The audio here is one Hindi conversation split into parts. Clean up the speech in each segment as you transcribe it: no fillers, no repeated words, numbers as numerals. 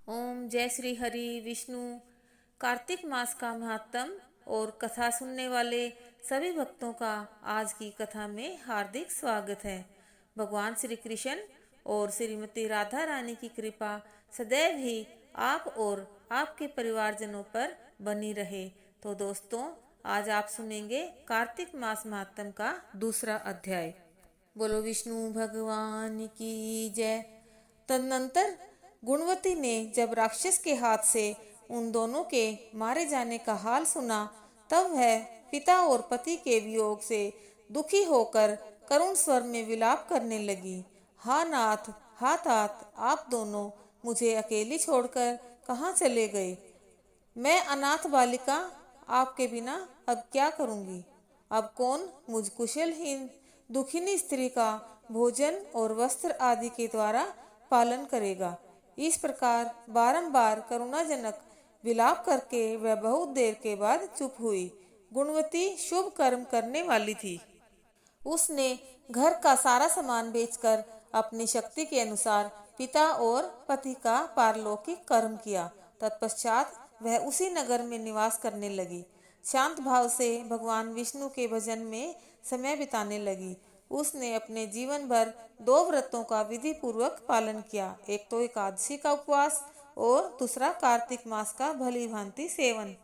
ओम जय श्री हरि विष्णु। कार्तिक मास का महात्म और कथा सुनने वाले सभी भक्तों का आज की कथा में हार्दिक स्वागत है। भगवान श्री कृष्ण और श्रीमती राधा रानी की कृपा सदैव ही आप और आपके परिवारजनों पर बनी रहे। तो दोस्तों, आज आप सुनेंगे कार्तिक मास महात्म का दूसरा अध्याय। बोलो विष्णु भगवान की जय। तदनंतर गुणवती ने जब राक्षस के हाथ से उन दोनों के मारे जाने का हाल सुना, तब वह पिता और पति के वियोग से दुखी होकर करुण स्वर में विलाप करने लगी। हा नाथ, हा तात, आप दोनों मुझे अकेली छोड़कर कहाँ चले गए? मैं अनाथ बालिका आपके बिना अब क्या करूंगी? अब कौन मुझ कुशलहीन दुखिनी स्त्री का भोजन और वस्त्र आदि के द्वारा पालन करेगा? इस प्रकार बारंबार करुणाजनक विलाप करके वह बहुत देर के बाद चुप हुई। गुणवती शुभ कर्म करने वाली थी। उसने घर का सारा सामान बेचकर अपनी शक्ति के अनुसार पिता और पति का पारलौकिक कर्म किया। तत्पश्चात वह उसी नगर में निवास करने लगी। शांत भाव से भगवान विष्णु के भजन में समय बिताने लगी। उसने अपने जीवन भर दो व्रतों का विधि पूर्वक पालन किया, एक तो एकादशी का उपवास और दूसरा कार्तिक मास का भली भांति सेवन।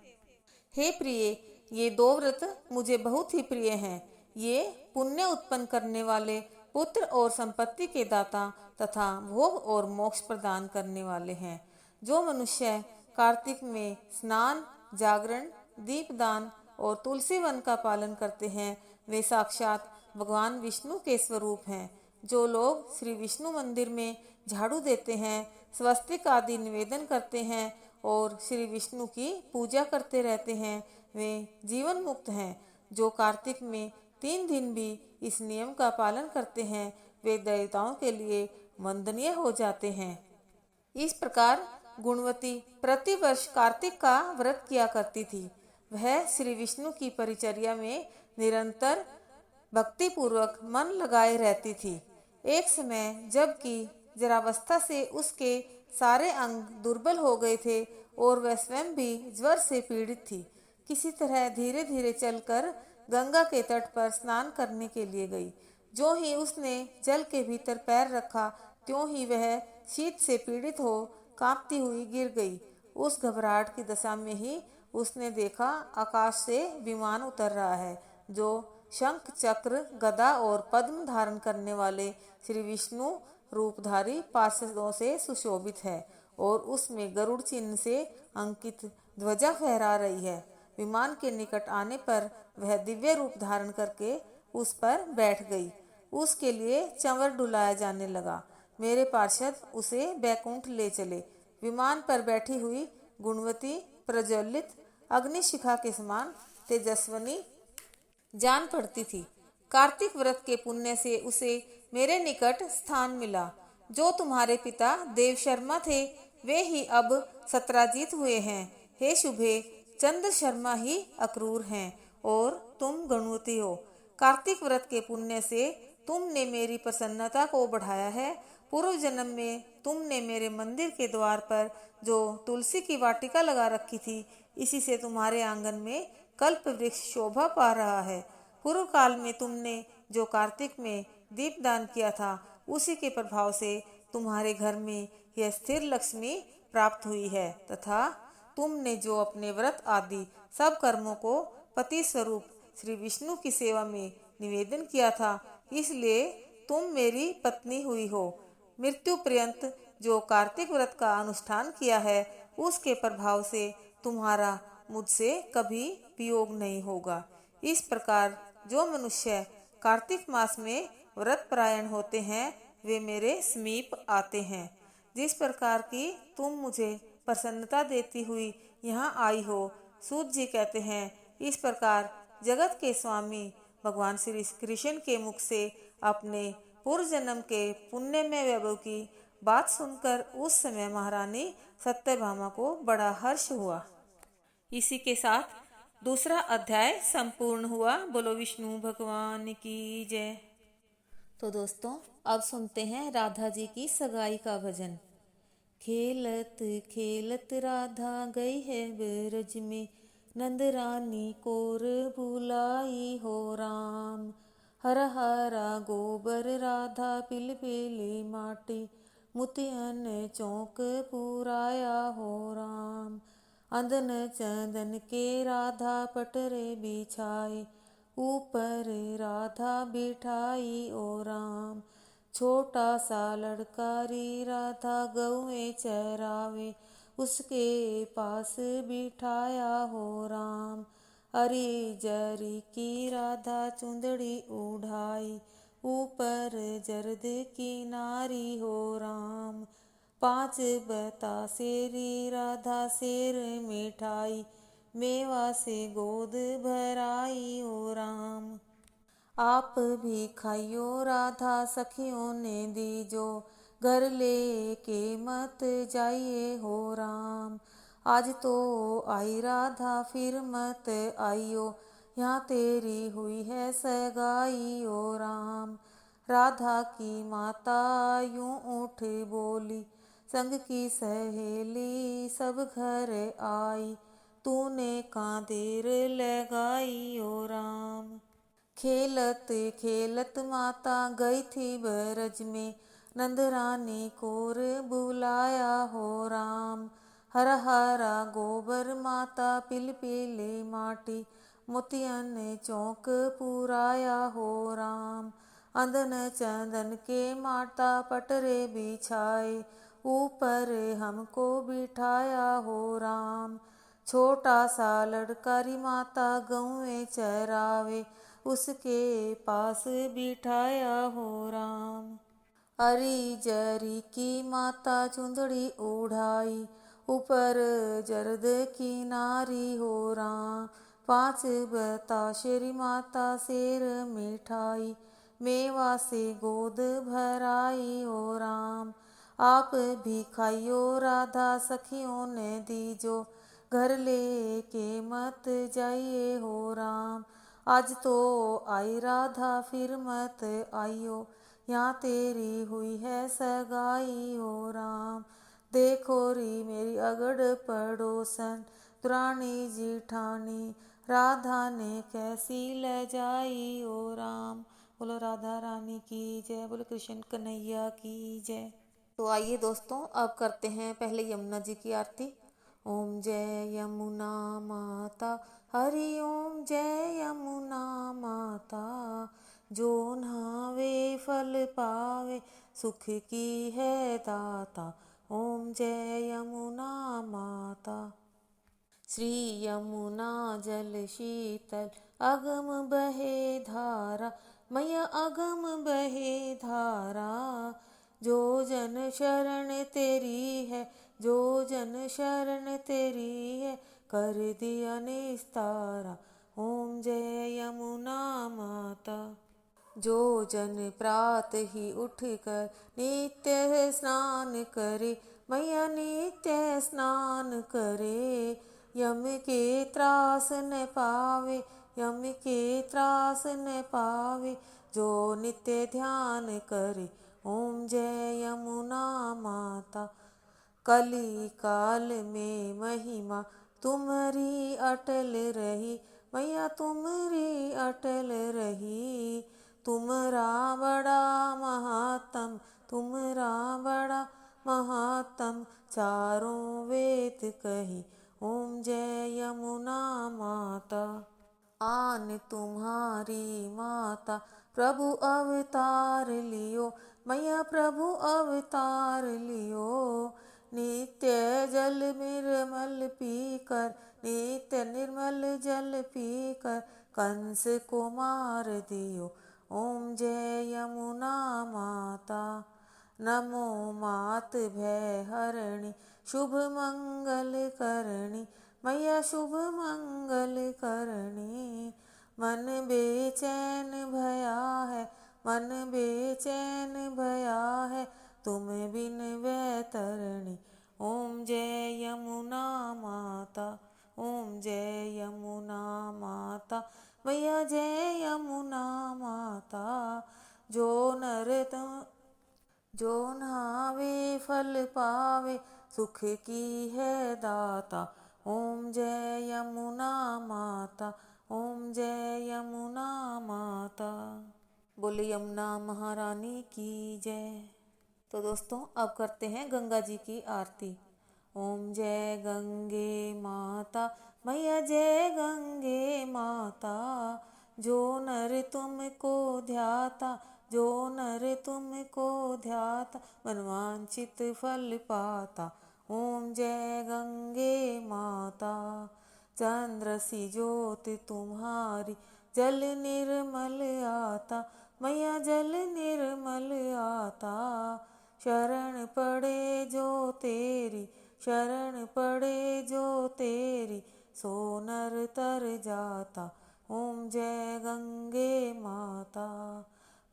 हे प्रिय, ये दो व्रत मुझे बहुत ही प्रिय हैं। ये पुण्य उत्पन्न करने वाले, पुत्र और संपत्ति के दाता तथा भोग और मोक्ष प्रदान करने वाले हैं। जो मनुष्य कार्तिक में स्नान, जागरण, दीपदान और तुलसी वन का पालन करते हैं, वे साक्षात भगवान विष्णु के स्वरूप हैं। जो लोग श्री विष्णु मंदिर में झाड़ू देते हैं, स्वस्तिक आदि निवेदन करते हैं और श्री विष्णु की पूजा करते रहते हैं, वे जीवन मुक्त हैं। जो कार्तिक में 3 दिन भी इस नियम का पालन करते हैं, वे देवताओं के लिए वंदनीय हो जाते हैं। इस प्रकार गुणवती प्रतिवर्ष कार्तिक का व्रत किया करती थी। वह श्री विष्णु की परिचर्या में निरंतर भक्ति पूर्वक मन लगाए रहती थी। एक समय जबकि जरावस्था से उसके सारे अंग दुर्बल हो गए थे और वह स्वयं भी ज्वर से पीड़ित थी, किसी तरह धीरे धीरे चलकर गंगा के तट पर स्नान करने के लिए गई। जो ही उसने जल के भीतर पैर रखा, त्यों ही वह शीत से पीड़ित हो कांपती हुई गिर गई। उस घबराहट की दशा में ही उसने देखा आकाश से विमान उतर रहा है, जो शंख, चक्र, गदा और पद्म धारण करने वाले श्री विष्णु रूपधारी पार्षदों से सुशोभित है और उसमें गरुड़ चिन्ह से अंकित ध्वजा फहरा रही है। विमान के निकट आने पर वह दिव्य रूप धारण करके उस पर बैठ गई। उसके लिए चंवर डुलाया जाने लगा। मेरे पार्षद उसे बैकुंठ ले चले। विमान पर बैठी हुई गुणवती प्रज्वलित अग्निशिखा के समान तेजस्वनी जान पड़ती थी। कार्तिक व्रत के पुण्य से उसे मेरे निकट स्थान मिला। जो तुम्हारे पिता देव शर्मा थे, वे ही अब सत्राजित हुए हैं। हे शुभे, चंद्र शर्मा ही अक्रूर हैं और तुम गुणवती हो। कार्तिक व्रत के पुण्य से तुमने मेरी प्रसन्नता को बढ़ाया है। पूर्व जन्म में तुमने मेरे मंदिर के द्वार पर जो तुलसी की वाटिका लगा रखी थी, इसी से तुम्हारे आंगन में कल्प वृक्ष शोभा पा रहा है। पूर्व काल में तुमने जो कार्तिक में दीपदान किया था, उसी के प्रभाव से तुम्हारे घर में यह स्थिर लक्ष्मी प्राप्त हुई है तथा तुमने जो अपने व्रत आदि सब कर्मों को पति स्वरूप श्री विष्णु की सेवा में निवेदन किया था, इसलिए तुम मेरी पत्नी हुई हो। मृत्यु पर्यंत जो कार्तिक व्रत का अनुष्ठान किया है, उसके प्रभाव से तुम्हारा मुझसे कभी वियोग नहीं होगा। इस प्रकार जो मनुष्य कार्तिक मास में व्रत परायण होते हैं, वे मेरे समीप आते हैं। जिस प्रकार की तुम मुझे प्रसन्नता देती हुई यहाँ आई हो, सूत जी कहते हैं, इस प्रकार जगत के स्वामी भगवान श्री कृष्ण के मुख से अपने पूर्व जन्म के पुण्यमय वैभव की बात सुनकर उस समय महारानी सत्यभामा को बड़ा हर्ष हुआ। इसी के साथ दूसरा अध्याय संपूर्ण हुआ। बोलो विष्णु भगवान की जय। तो दोस्तों, अब सुनते हैं राधा जी की सगाई का भजन। खेलत खेलत राधा गई है ब्रज में, नंद रानी कोर बुलाई हो राम। हर हरा गोबर राधा पिल पिली माटी, मुतियन चौक पुराया हो राम। अंदन चंदन के राधा पटरे बिछाए, ऊपर राधा बिठाई ओ राम। छोटा सा लड़का री राधा गौएं चरावे, उसके पास बिठाया हो राम। हरी जरी की राधा चुंदड़ी उड़ाई, ऊपर जरद की नारी हो राम। 5 बतासेरी राधा शेर मिठाई, मेवा से गोद भराई हो राम। आप भी खाइयो राधा सखियों ने दीजो, घर ले के मत जाइए हो राम। आज तो आई राधा फिर मत आइयो, यहाँ तेरी हुई है सगाई ओ राम। राधा की माता यूं उठ बोली, संग की सहेली सब घर आई, तूने कहाँ देर लगाई ओ राम। खेलत खेलत माता गई थी ब्रज में, नंद रानी कोर बुलाया हो राम। हर हरा गोबर माता पिल पिली माटी, मोतियन चौक पुराया हो राम। अंदन चंदन के माता पटरे बिछाए, ऊपर हमको बिठाया हो राम। छोटा सा लड़का री माता गौएं चरावे, उसके पास बिठाया हो राम। हरी जरी की माता चुंदड़ी उड़ाई, ऊपर जरद की नारी हो राम। 5 बताशेरी माता शेर मिठाई, मेवा से गोद भराई हो राम। आप भी खाइयो राधा सखियों ने दीजो, घर ले के मत जाइए हो राम। आज तो आई राधा फिर मत आइयो, यहाँ तेरी हुई है सगाई हो राम। देखो री मेरी अगड़ पड़ोसन, दुरानी जिठानी, राधा ने कैसी ले जाई ओ राम। बोलो राधा रानी की जय, बोलो कृष्ण कन्हैया की जय। तो आइए दोस्तों, अब करते हैं पहले यमुना जी की आरती। ओम जय यमुना माता, हरि ओम जय यमुना माता। जो नहावे फल पावे, सुख की है दाता। ओम जय यमुना माता। श्री यमुना जल शीतल, अगम बहे धारा, मैया अगम बहे धारा। जो जन शरण तेरी है, जो जन शरण तेरी है, कर दिया निस्तारा। ओम जय यमुना माता। जो जन प्रात ही उठकर नित्य स्नान करे, मैया नित्य स्नान करे। यम के त्रास न पावे, यम के त्रास न पावे, जो नित्य ध्यान करे। ओम जय यमुना माता। कली काल में महिमा तुम्हारी अटल रही, मैया तुम्हारी अटल रही। तुमरा बड़ा महात्म, तुमरा बड़ा महात्म, चारों वेद कही। ओम जय यमुना माता। आन तुम्हारी माता प्रभु अवतार लियो, मैया प्रभु अवतार लियो। नित्य जल निर्मल पीकर, नित्य निर्मल जल पीकर, कंस को मार दियो। ओम जय यमुना माता। नमो मात भय हरणी, शुभ मंगल करणी, मैया शुभ मंगल करणी। मन बेचैन भया है, मन बेचैन भया है, तुम बिन वैतरणी। ओम जय यमुना माता, ओम जय यमुना माता, मैया जय यमुना माता। जो नर जो नहावे फल पावे, सुख की है दाता। ओम जय यमुना माता, ओम जय यमुना माता। बोले यमुना महारानी की जय। तो दोस्तों अब करते हैं गंगा जी की आरती। ओम जय गंगे माता, मैया जय गंगे माता। जो नर तुमको ध्याता, जो नर तुमको ध्याता, मनवांचित फल पाता। ओम जय गंगे माता। चंद्र सी ज्योत तुम्हारी, जल निर्मल आता, मैया जल निर्मल आता। शरण पड़े जो तेरी, शरण पड़े जो तेरी, सो नर तर जाता। ओम जय गंगे माता।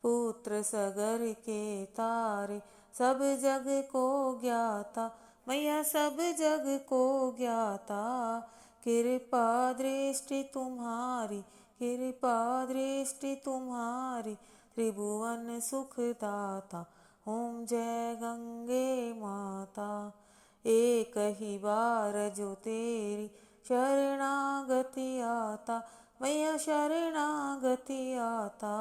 पुत्र सगर के तारे, सब जग को ज्ञाता, मैया सब जग को ज्ञाता। कृपा दृष्टि तुम्हारी, कृपा दृष्टि तुम्हारी, त्रिभुवन सुखदाता। ओम जय गंगे माता। एक ही बार जो तेरी शरणागति आता, मैया शरणागति आता।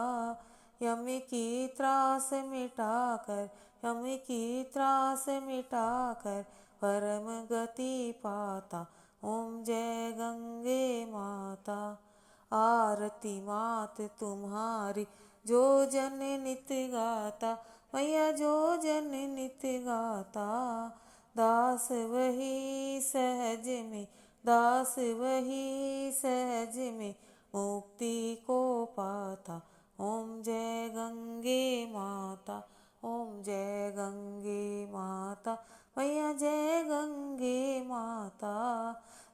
यम की त्रास मिटाकर, यम की त्रास मिटाकर, परम गति पाता। ओम जय गंगे माता। आरती मात तुम्हारी, जो जन नित गाता, मैया जो जन नित गाता। दास वही सहज में, दास वही सहज में, मुक्ति को पाता। ओम जय गंगे माता, ओम जय गंगे माता, मैया जय गंगे माता।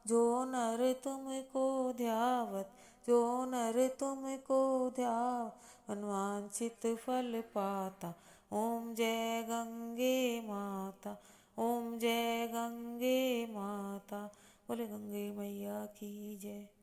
जो नर तुमको ध्यावत, जो नर तुमको ध्यावत, मनवांछित फल पाता। ओम जय गंगे माता, ओम जय गंगे माता। बोले गंगे मैया की जय।